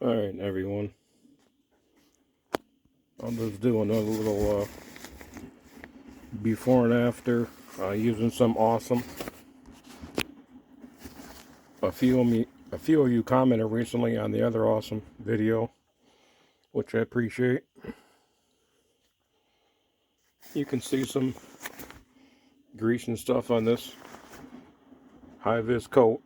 Alright, everyone. I'll just do another little before and after using some Awesome. A few of you commented recently on the other Awesome video, which I appreciate. You can see some grease and stuff on this high-vis coat.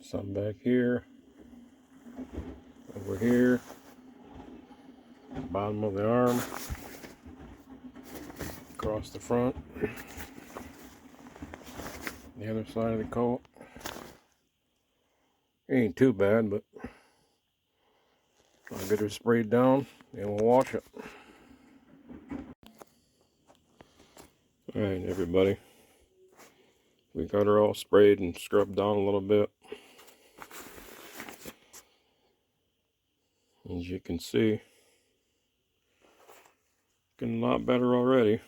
Some back here, over here, bottom of the arm, across the front, the other side of the coat. It ain't too bad, but I'll get her sprayed down and we'll wash it. Alright, everybody. We got her all sprayed and scrubbed down a little bit. As you can see, getting a lot better already.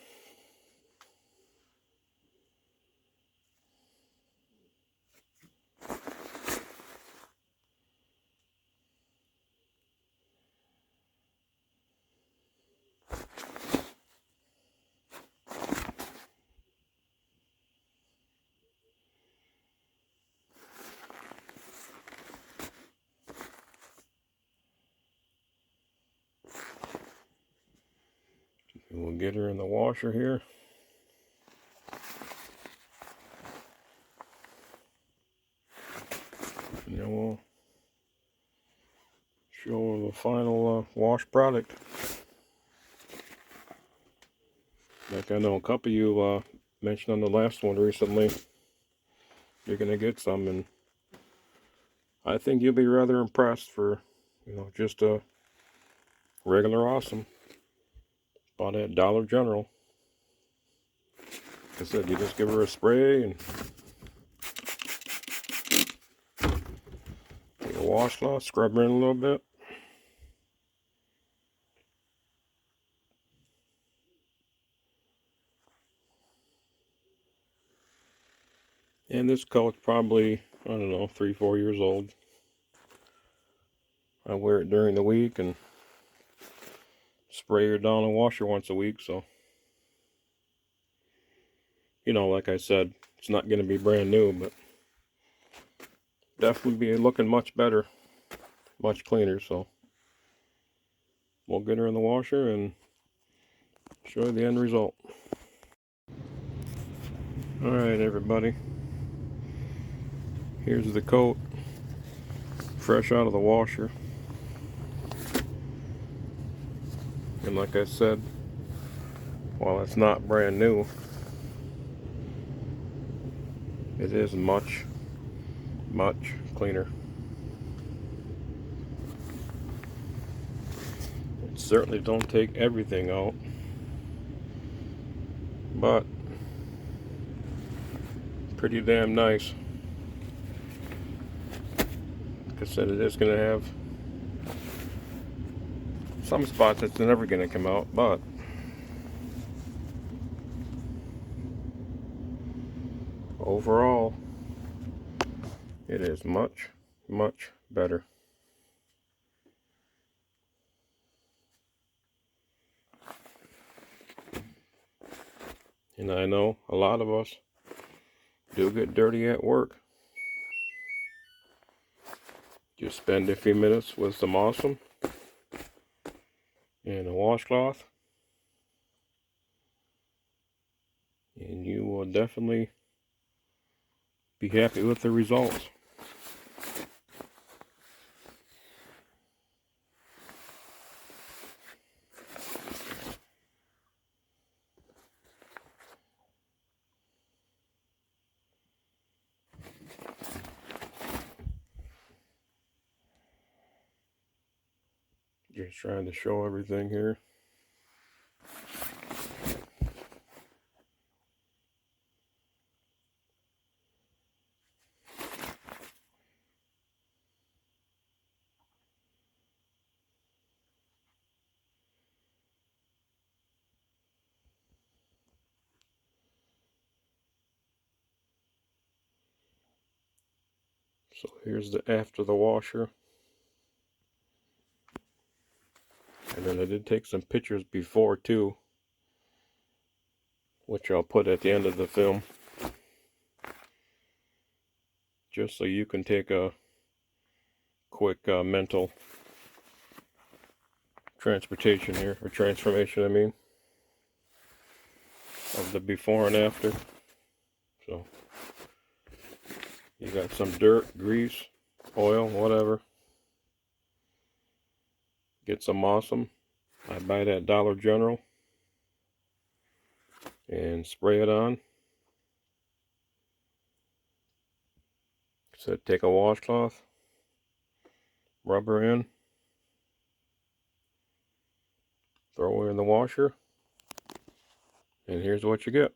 We'll get her in the washer here. And then we'll show her the final wash product. Like I know a couple of you mentioned on the last one recently, you're going to get some, and I think you'll be rather impressed for, just a regular Awesome. Bought at Dollar General. Like I said, you just give her a spray and take a washcloth, scrub her in a little bit. And this coat's probably, I don't know, 3-4 years old. I wear it during the week and spray her down and wash her once a week, so like I said, it's not going to be brand new, but definitely be looking much better, much cleaner. So we'll get her in the washer and show you the end result. Alright, everybody, here's the coat fresh out of the washer. And like I said, while it's not brand new, it is much cleaner. It certainly don't take everything out, but pretty damn nice. Like I said, it is going to have some spots that's never going to come out, but overall, it is much better. And I know a lot of us do get dirty at work. Just spend a few minutes with some Awesome and a washcloth, and you will definitely be happy with the results. Just trying to show everything here. So here's the after the washer. And then I did take some pictures before too, which I'll put at the end of the film, just so you can take a quick mental transportation here, or transformation I mean, of the before and after. So you got some dirt, grease, oil, whatever. Get some awesome. I buy it at Dollar General and spray it on. So take a washcloth, rub her in, throw her in the washer, and here's what you get.